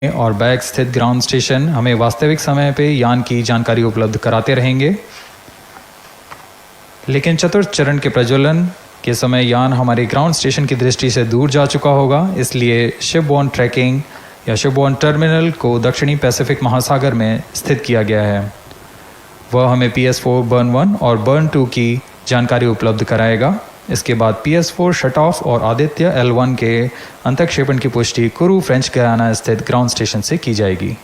और बैग स्थित ground station हमें वास्तविक समय पे यान की जानकारी उपलब्ध कराते रहेंगे। लेकिन चतुर्थ चरण के प्रज्वलन के समय यान हमारे ग्राउंड स्टेशन की दृष्टि से दूर जा चुका होगा, इसलिए शिपबोर्न ट्रैकिंग या शिपबोर्न टर्मिनल को दक्षिणी पैसिफिक महासागर में स्थित किया गया है। वह हमें PS4 बर्न 1 और बर्न 2 की जानकारी उपलब्ध कराएगा। इसके बाद PS4 शट ऑफ और आदित्य L1 के अंतक्षेपण की पुष्टि कुरु फ्रेंच गयाना स्थित ग्राउंड स्टेशन से की जाएगी।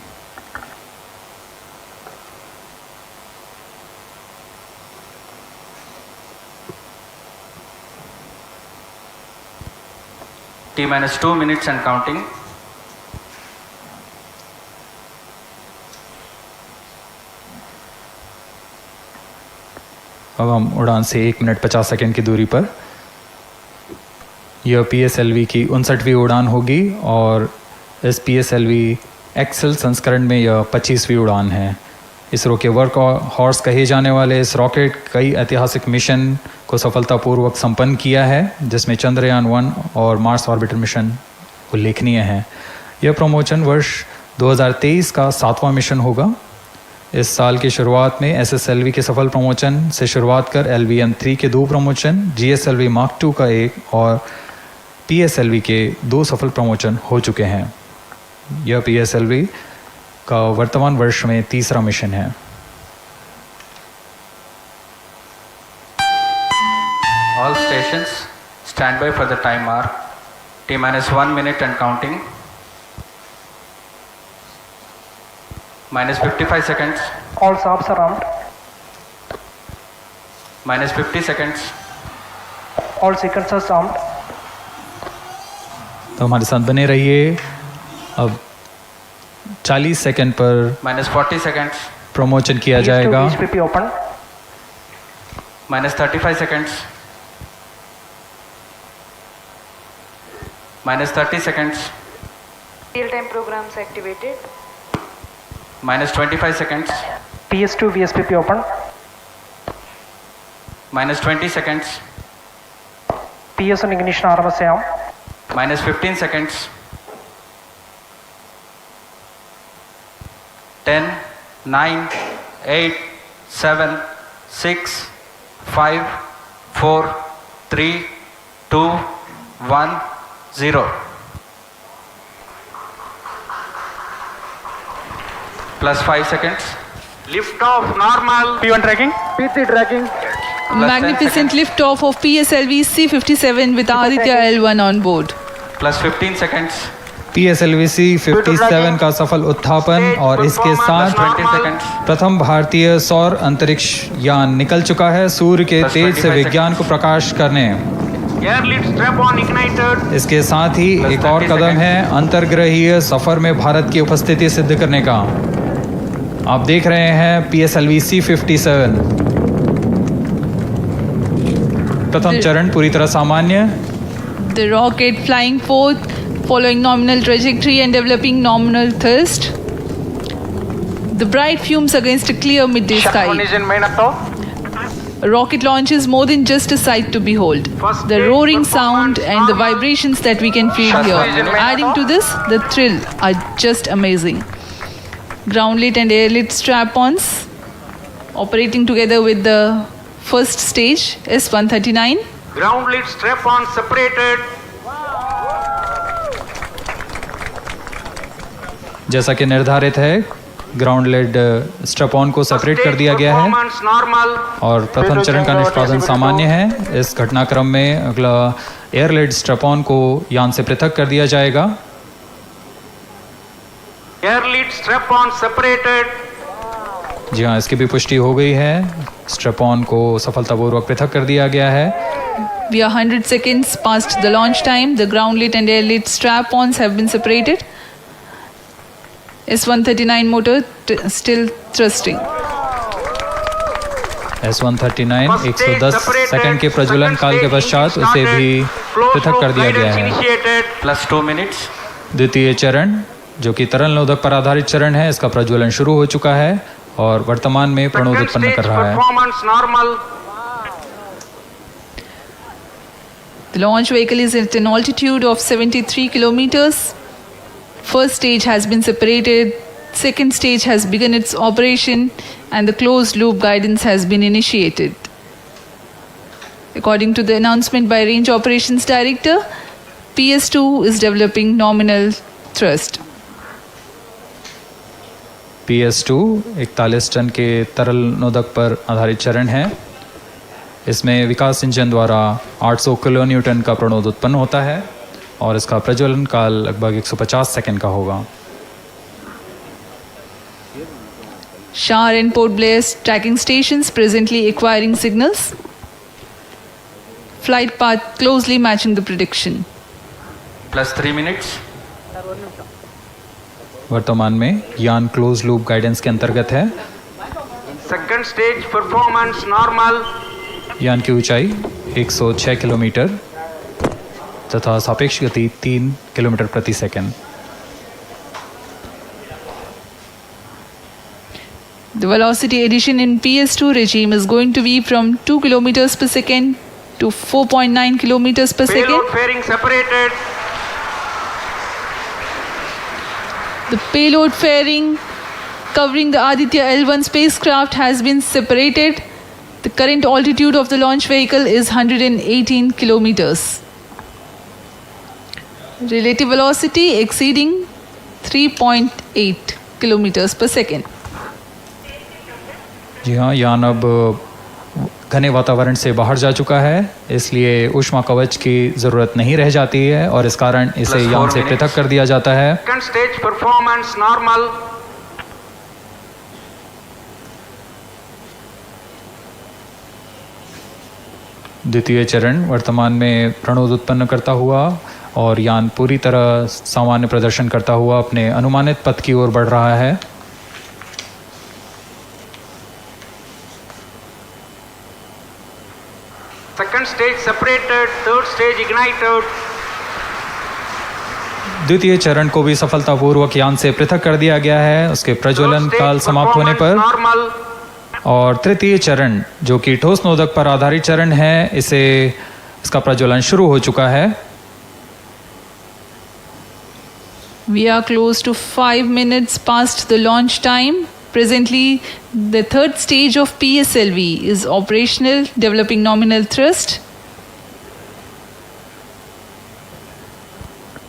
T-2 minutes and counting. अब हम उड़ान से 1 मिनट 50 सेकंड की दूरी पर। यह PSLV की 59वीं उड़ान होगी और इस PSLV एक्सेल संस्करण में यह 25वीं उड़ान है। इसरो के वर्क हॉर्स कहे जाने वाले इस रॉकेट कई ऐतिहासिक मिशन को सफलतापूर्वक संपन्न किया है, जिसमें चंद्रयान 1 और मार्स ऑर्बिटर मिशन उल्लेखनीय हैं। यह प्रमोशन वर्ष 2023 का 7वां मिशन होगा। इस साल की शुरुआत में SSLV के सफल प्रमोशन से शुरुआत कर LVM-3 के 2 प्रमोशन, GSLV Mark II का 1 और PSLV के 2 सफल प्रमोशन हो चुके हैं। यह PSLV का वर्तमान वर्ष में 3रा मिशन है। All stations stand by for the time mark. T-1 minute and counting. -55 seconds. All stops are armed. -50 seconds. All sequencers armed. तो हमारे साथ बने रहिए। अब 40 सेकंड पर -40 seconds. प्रमोशन किया जाएगा। VSPP open. -35 seconds. -30 seconds. Real-time programs activated. -25 seconds. PS2 VSPP open. -20 seconds. PS1 ignition RMS arm. -15 seconds. 10, 9, 8, 7, 6, 5, 4, 3, 2, 1, 0. +5 seconds. Lift off normal. P1 tracking. P3 tracking. Magnificent lift-off of PSLV C-57 with Aditya L1 on board. +15 seconds. PSLV C-57 का सफल उत्थापन और इसके साथ 20 seconds. प्रथम भारतीय सौर अंतरिक्ष यान निकल चुका है सूर्य के बस तेज से 25 विज्ञान को प्रकाश करने। Air lead strap on ignited. इसके साथ ही बस एक और 30 कदम seconds. है अंतर्ग्रहीय सफर में भारत की उपस्थिति सिद्ध करने का। आप देख रहे हैं PSLV C-57 प्रथम चरण पूरी तरह सामान्य। The rocket flying forth, following nominal trajectory and developing nominal thrust. The bright fumes against a clear midday Shut sky. one is in main up. A rocket launch is more than just a sight to behold. First The stage roaring performance sound and the normal. vibrations that we can feel Shut here. one is in main Adding up. to this, the thrill are just amazing. Ground lit and air lit strap-ons operating together with the first stage S-139. Ground lead strap on separated. जैसा कि निर्धारित है ground lead strap on को separate कर दिया गया है Performance normal. और प्रथम चरण का निष्पादन सामान्य है। इस घटनाक्रम में अगला एयर लेड स्ट्रैप ऑन को यान से पृथक कर दिया जाएगा। Air lead strap on separated. जी हाँ, इसकी भी पुष्टि हो गई है। स्ट्रैप ऑन को सफलतापूर्वक पृथक कर दिया गया है। We are 100 seconds past the launch time. The ground lit and air lit strap-ons have been separated. S-139 motor still thrusting. S-139 110 second के प्रज्वलन काल के पश्चात उसे भी पृथक कर दिया गया है। +2 minutes. द्वितीय चरण जो कि तरल नोदक पर आधारित चरण है, इसका प्रज्वलन शुरू हो चुका है और वर्तमान में प्रणोद Second उत्पन्न stage कर रहा है। performance normal. The launch vehicle is at an altitude of 73 kilometers. First stage has been separated, second stage has begun its operation, and the closed loop guidance has been initiated. According to the announcement by Range Operations Director, PS2 is developing nominal thrust. PS2 41 ton के तरल नोदक पर आधारित चरण है। इसमें विकास engine द्वारा 800 kilo Newton का प्रणोद उत्पन्न होता है और इसका प्रज्वलन काल लगभग 150 सेकंड का होगा। Shar and Port Blair tracking stations presently acquiring signals. Flight path closely matching the prediction. Plus 3 minutes. वर्तमान में यान क्लोज लूप गाइडेंस के अंतर्गत है। Second stage performance normal. यान की ऊंचाई 106 किलोमीटर तथा सापेक्ष गति 3 किलोमीटर प्रति second. The velocity addition in PS2 regime is going to be from 2 kilometers per second to 4.9 kilometers per second. Payload fairing separated. The payload fairing covering the Aditya L1 spacecraft has been separated. The current altitude of the launch vehicle is 118 kilometers. Relative velocity exceeding 3.8 kilometers per second. जी हाँ, यान अब घने वातावरण से बाहर जा चुका है, इसलिए ऊष्मा कवच की ज़रूरत नहीं रह जाती है और इस कारण इसे Plus यान 4 से पृथक कर दिया जाता है। Second stage performance normal. द्वितीय चरण वर्तमान में प्रणोद उत्पन्न करता हुआ और यान पूरी तरह सामान्य प्रदर्शन करता हुआ अपने अनुमानित पथ की ओर बढ़ रहा है। Second stage separated. Third stage ignited. द्वितीय चरण को भी सफलतापूर्वक यान से पृथक कर दिया गया है उसके प्रज्वलन Third stage काल समाप्त होने पर। normal. और तृतीय चरण जो कि ठोस नोदक पर आधारित चरण है, इसका प्रज्वलन शुरू हो चुका है। We are close to 5 minutes past the launch time. Presently, the third stage of PSLV is operational, developing nominal thrust.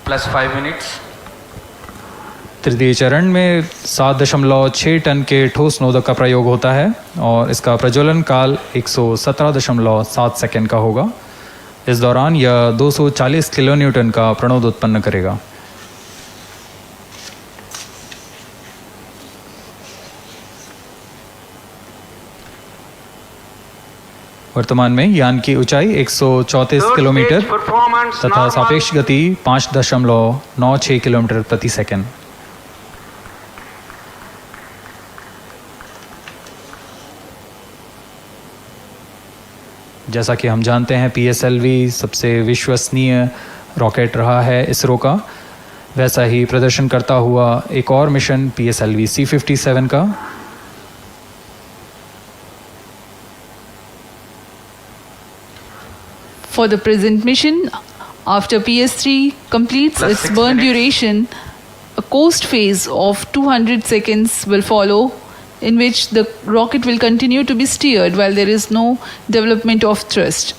Plus 5 minutes. तृतीय चरण में 7.6 टन के ठोस नोदक का प्रयोग होता है और इसका प्रज्वलन काल 117.7 सेकंड का होगा। इस दौरान यह 240 किलो न्यूटन का प्रणोद उत्पन्न करेगा। वर्तमान में यान की ऊंचाई 134 Third किलोमीटर stage performance तथा normal. सापेक्ष गति 5.96 किलोमीटर प्रति सेकंड। जैसा कि हम जानते हैं PSLV सबसे विश्वसनीय रॉकेट रहा है इसरो का, वैसा ही प्रदर्शन करता हुआ एक और मिशन PSLV C57 का। For the present mission, after PS3 completes Plus its 6 burn minutes. duration, a coast phase of 200 seconds will follow, in which the rocket will continue to be steered while there is no development of thrust.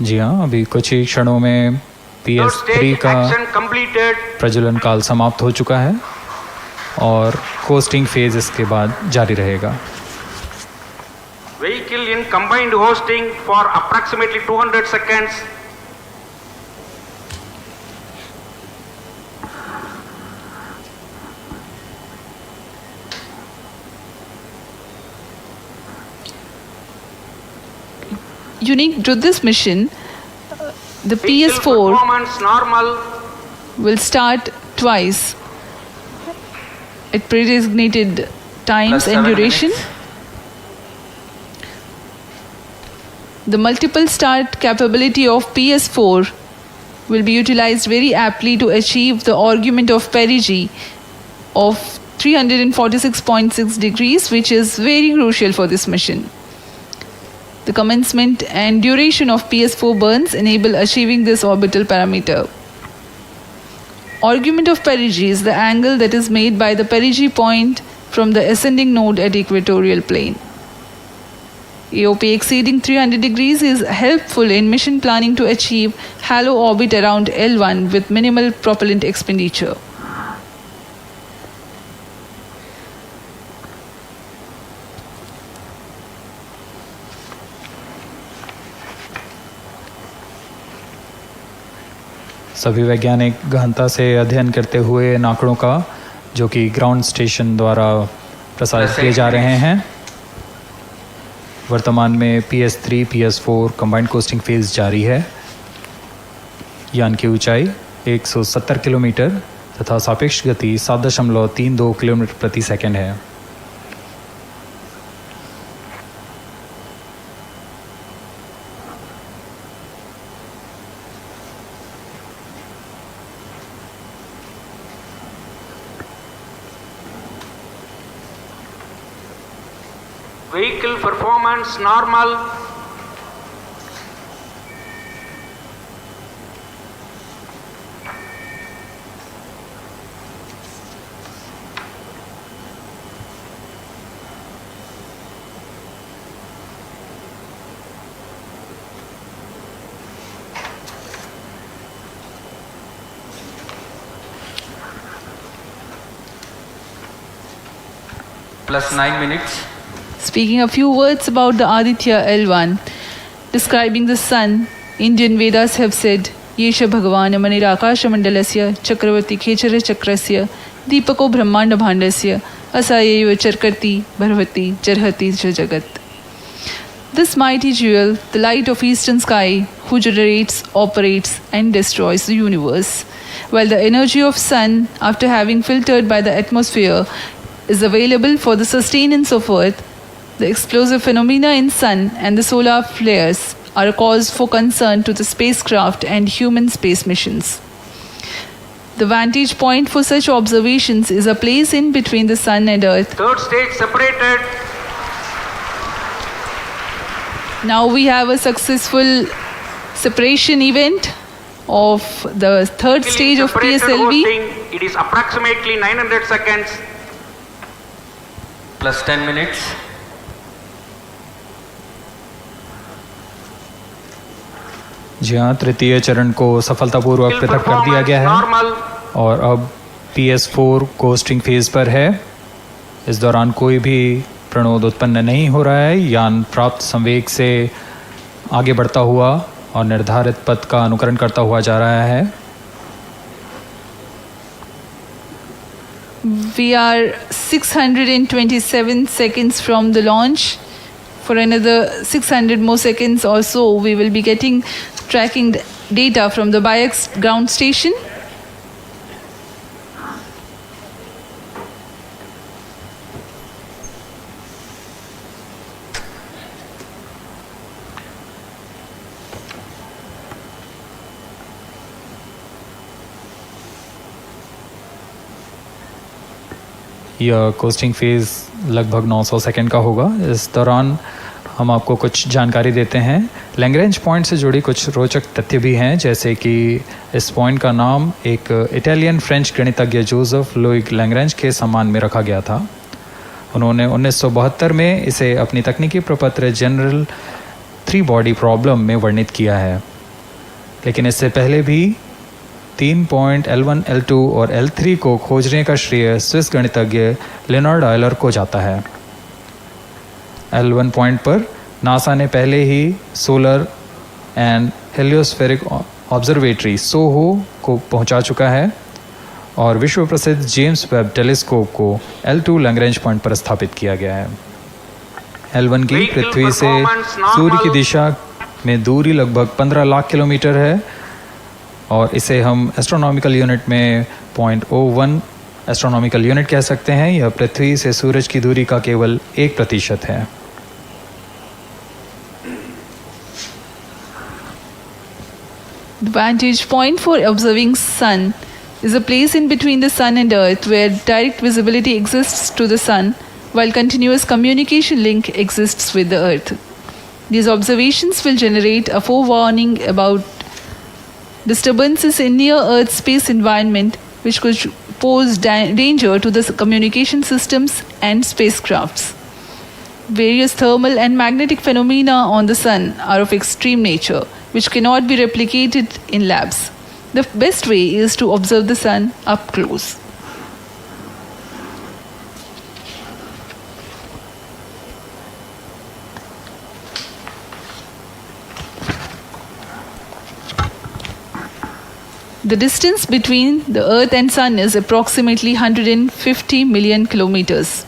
जी हाँ, अभी कुछ ही क्षणों में Third PS3 stage का action completed. प्रज्वलन काल समाप्त हो चुका है और कोस्टिंग फेज इसके बाद जारी रहेगा। Vehicle in combined hosting for approximately 200 seconds. Unique to this mission, the Vehicle PS4 performance normal. will start twice at pre-designated times Plus and 7 duration. minutes. The multiple start capability of PS4 will be utilized very aptly to achieve the argument of perigee of 346.6 degrees, which is very crucial for this mission. The commencement and duration of PS4 burns enable achieving this orbital parameter. Argument of perigee is the angle that is made by the perigee point from the ascending node at equatorial plane. AOP exceeding 300 degrees is helpful in mission planning to achieve halo orbit around L1 with minimal propellant expenditure. सभी वैज्ञानिक गहनता से अध्ययन करते हुए इन आंकड़ों का जो कि ग्राउंड स्टेशन द्वारा प्रसारित किए जा रहे हैं। वर्तमान में PS3 PS4 combined costing phase जारी है। यान की ऊंचाई 170 किलोमीटर तथा सापेक्ष गति 7.32 किलोमीटर प्रति सेकंड है। Vehicle performance normal. Plus 9 minutes. Speaking a few words about the Aditya L1, describing the sun, Indian Vedas have said, Yesha Bhagavan Manirakasha Mandalasya Chakravarti Khechara Chakrasya Deepako Brahmanda Bhandasya Asayayo Charkarti Bharvati Jarhati Jagat. This mighty jewel, the light of eastern sky, who generates, operates and destroys the universe, while the energy of sun, after having filtered by the atmosphere, is available for the sustenance of earth. The explosive phenomena in sun and the solar flares are a cause for concern to the spacecraft and human space missions. The vantage point for such observations is a place in between the sun and earth. Third stage separated. Now we have a successful separation event of the third stage of Separated PSLV. hosting. It is approximately 900 seconds. Plus 10 minutes. जी हाँ, तृतीय चरण को सफलतापूर्वक Vehicle पृथक कर दिया performance गया है normal. और अब PS4 कोस्टिंग फेज पर है। इस दौरान कोई भी प्रणोद उत्पन्न नहीं हो रहा है। यान प्राप्त संवेग से आगे बढ़ता हुआ और निर्धारित पथ का अनुकरण करता हुआ जा रहा है। We are 627 seconds from the launch. For another 600 more seconds or so, we will be getting tracking data from the BIAX ground station. यह कोस्टिंग फेज़ लगभग 900 सेकंड का होगा। इस दौरान हम आपको कुछ जानकारी देते हैं। लैग्रेंज पॉइंट से जुड़ी कुछ रोचक तथ्य भी हैं, जैसे कि इस पॉइंट का नाम एक इटालियन फ्रेंच गणितज्ञ जोसेफ लुइग लैग्रेंज के सम्मान में रखा गया था। उन्होंने 1972 में इसे अपनी तकनीकी प्रपत्र जनरल 3 बॉडी प्रॉब्लम में वर्णित किया है, लेकिन इससे पहले भी 3 पॉइंट L1, L2 और L3 को खोजने का श्रेय स्विस गणितज्ञ लेनार्ड आयलर को जाता है। L1 पॉइंट पर नासा ने पहले ही सोलर एंड हेलियोस्फेरिक ऑब्जर्वेटरी सोहो को पहुंचा चुका है और विश्व प्रसिद्ध जेम्स वेब टेलीस्कोप को L2 लैग्रेंज पॉइंट पर स्थापित किया गया है। L1 की पृथ्वी से सूर्य की दिशा में दूरी लगभग 15 लाख किलोमीटर है और इसे हम एस्ट्रोनॉमिकल यूनिट में 0.01 एस्ट्रोनॉमिकल यूनिट कह सकते हैं। यह पृथ्वी से सूरज की दूरी का केवल 1% है। The vantage point for observing sun is a place in between the Sun and Earth where direct visibility exists to the Sun while continuous communication link exists with the Earth. These observations will generate a forewarning about disturbances in near-Earth space environment which could pose danger to the communication systems and spacecrafts. Various thermal and magnetic phenomena on the Sun are of extreme nature, which cannot be replicated in labs. The best way is to observe the Sun up close. The distance between the Earth and Sun is approximately 150 million kilometers.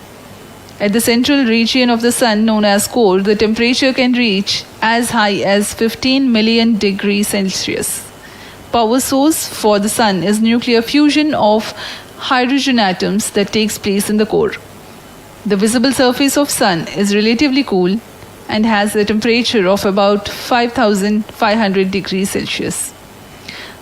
At the central region of the Sun, known as core, the temperature can reach as high as 15 million degrees Celsius. Power source for the Sun is nuclear fusion of hydrogen atoms that takes place in the core. The visible surface of Sun is relatively cool and has a temperature of about 5,500 degrees Celsius.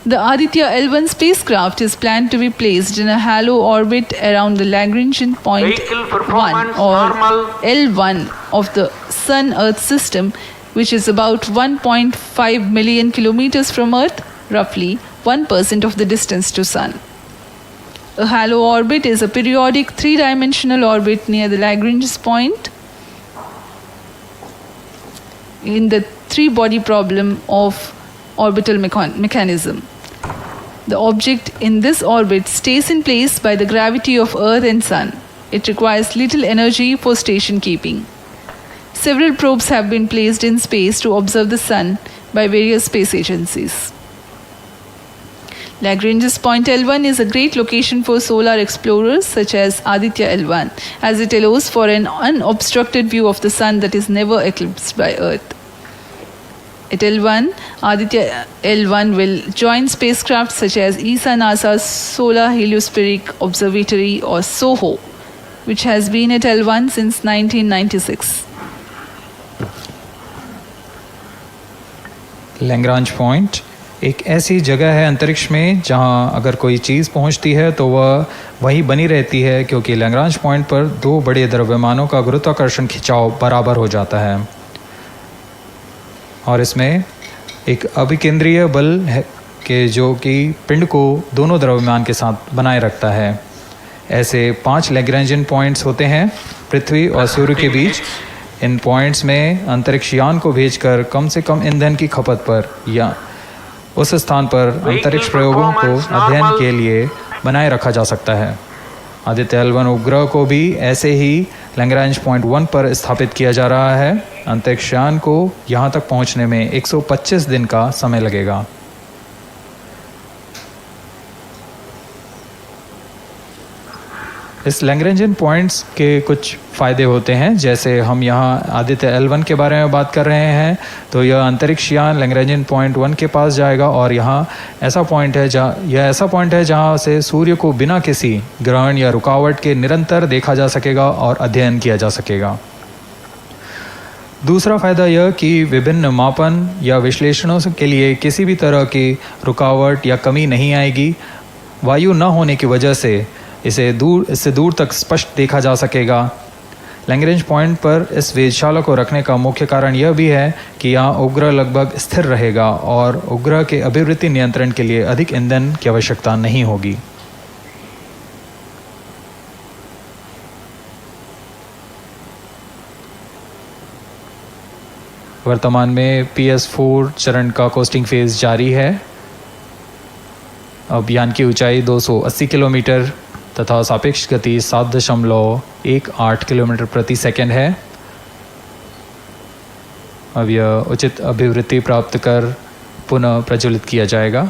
The Aditya L1 spacecraft is planned to be placed in a halo orbit around the Lagrangian point Vehicle 1 performance or normal. L1 of the Sun-Earth system, which is about 1.5 million kilometers from Earth, roughly 1% of the distance to Sun. A halo orbit is a periodic three-dimensional orbit near the Lagrange point in the three-body problem of orbital mechanism. The object in this orbit stays in place by the gravity of Earth and Sun. It requires little energy for station keeping. Several probes have been placed in space to observe the Sun by various space agencies. Lagrange's point L1 is a great location for solar explorers such as Aditya L1, as it allows for an unobstructed view of the Sun that is never eclipsed by Earth. At L1, Aditya L1 will join spacecraft such as ESA NASA's Solar Heliospheric Observatory or SOHO, which has been at L1 since 1996. Lagrange point एक ऐसी जगह है अंतरिक्ष में जहां अगर कोई चीज़ पहुंचती है तो वह वहीं बनी रहती है, क्योंकि लैग्रांज पॉइंट पर दो बड़े द्रव्यमानों का गुरुत्वाकर्षण खिंचाव बराबर हो जाता है और इसमें एक अभिकेंद्रीय बल है कि जो कि पिंड को दोनों द्रव्यमान के साथ बनाए रखता है। ऐसे 5 लैग्रेंजियन पॉइंट्स होते हैं पृथ्वी और सूर्य के बीच। इन पॉइंट्स में अंतरिक्ष यान को भेजकर कम से कम ईंधन की खपत पर या उस स्थान पर अंतरिक्ष प्रयोगों को अध्ययन के लिए बनाए रखा जा सकता है। आदित्य L1 उपग्रह को भी ऐसे ही लैग्रांज पॉइंट 1 पर स्थापित किया जा रहा है। अंतरिक्ष यान को यहाँ तक पहुँचने में 125 दिन का समय लगेगा। इस लैग्रेंजियन पॉइंट्स के कुछ फ़ायदे होते हैं, जैसे हम यहाँ आदित्य L1 के बारे में बात कर रहे हैं तो यह अंतरिक्ष यान लैग्रेंजियन पॉइंट 1 के पास जाएगा और यह ऐसा पॉइंट है जहाँ से सूर्य को बिना किसी ग्रहण या रुकावट के निरंतर देखा जा सकेगा और अध्ययन किया जा सकेगा। दूसरा फ़ायदा यह कि विभिन्न मापन या विश्लेषणों के लिए किसी भी तरह की रुकावट या कमी नहीं आएगी। वायु न होने की वजह से इससे दूर तक स्पष्ट देखा जा सकेगा। लैग्रेंज पॉइंट पर इस वेधशाला को रखने का मुख्य कारण यह भी है कि यहाँ उपग्रह लगभग स्थिर रहेगा और उपग्रह के अभिवृत्ति नियंत्रण के लिए अधिक ईंधन की आवश्यकता नहीं होगी। वर्तमान में PS4 चरण का कोस्टिंग फेज जारी है। अब यान की ऊंचाई 280 किलोमीटर तथा सापेक्ष गति 7.18 किलोमीटर प्रति सेकंड है। अब यह उचित अभिवृत्ति प्राप्त कर पुनः प्रज्वलित किया जाएगा।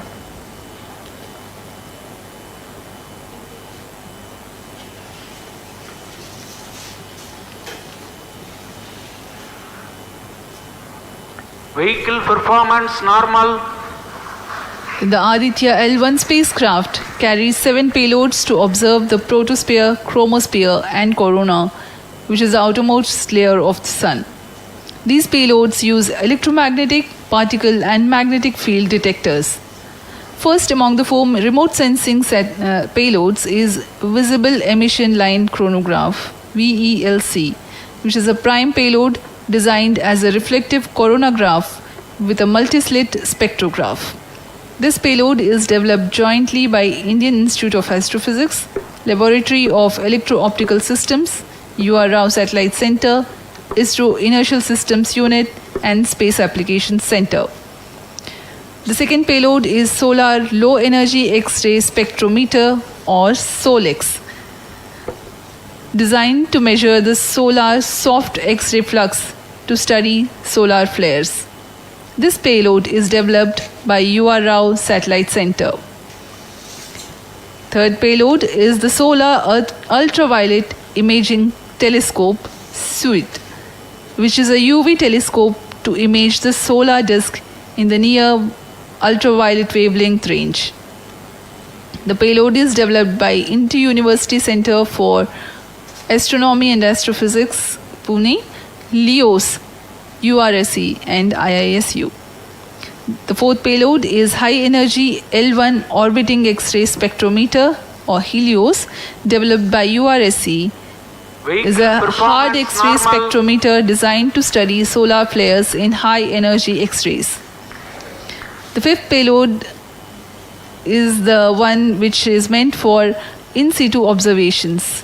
Vehicle performance normal. The Aditya L1 spacecraft carries 7 payloads to observe the protosphere, chromosphere, and corona, which is the outermost layer of the Sun. These payloads use electromagnetic, particle, and magnetic field detectors. First among the 4 remote sensing payloads is Visible Emission Line Chronograph (VELC), which is a prime payload designed as a reflective coronagraph with a multi-slit spectrograph. This payload is developed jointly by Indian Institute of Astrophysics, Laboratory of Electro-Optical Systems, UR Rao Satellite Center, ISRO Inertial Systems Unit, and Space Applications Center. The second payload is Solar Low Energy X-ray Spectrometer, or SOLEX, designed to measure the solar soft X-ray flux to study solar flares. This payload is developed by UR Rao Satellite Center. Third payload is the Solar Ultraviolet Imaging Telescope SUIT, which is a UV telescope to image the solar disk in the near ultraviolet wavelength range. The payload is developed by Inter-University Center for Astronomy and Astrophysics, Pune, LEOS, URSE, and IISU. The fourth payload is High Energy L1 Orbiting X-ray Spectrometer, or HELIOS, developed by URSE. Is a hard X-ray spectrometer designed to study solar flares in high energy X-rays. The fifth payload is the one which is meant for in situ observations.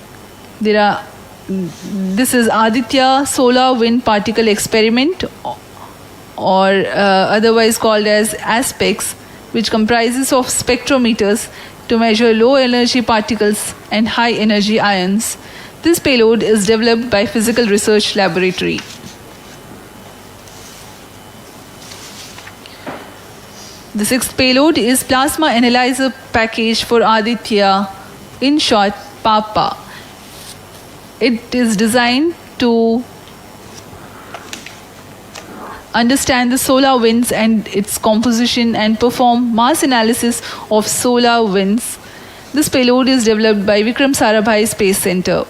This is Aditya Solar Wind Particle Experiment, or otherwise called as ASPEX, which comprises of spectrometers to measure low energy particles and high energy ions. This payload is developed by Physical Research Laboratory. The sixth payload is Plasma Analyzer Package for Aditya, in short PAPA. It is designed to understand the solar winds and its composition and perform mass analysis of solar winds. This payload is developed by Vikram Sarabhai Space Center.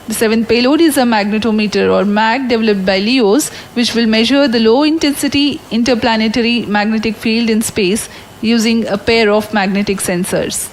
The seventh payload is a magnetometer, or MAG, developed by LEOS, which will measure the low intensity interplanetary magnetic field in space using a pair of magnetic sensors.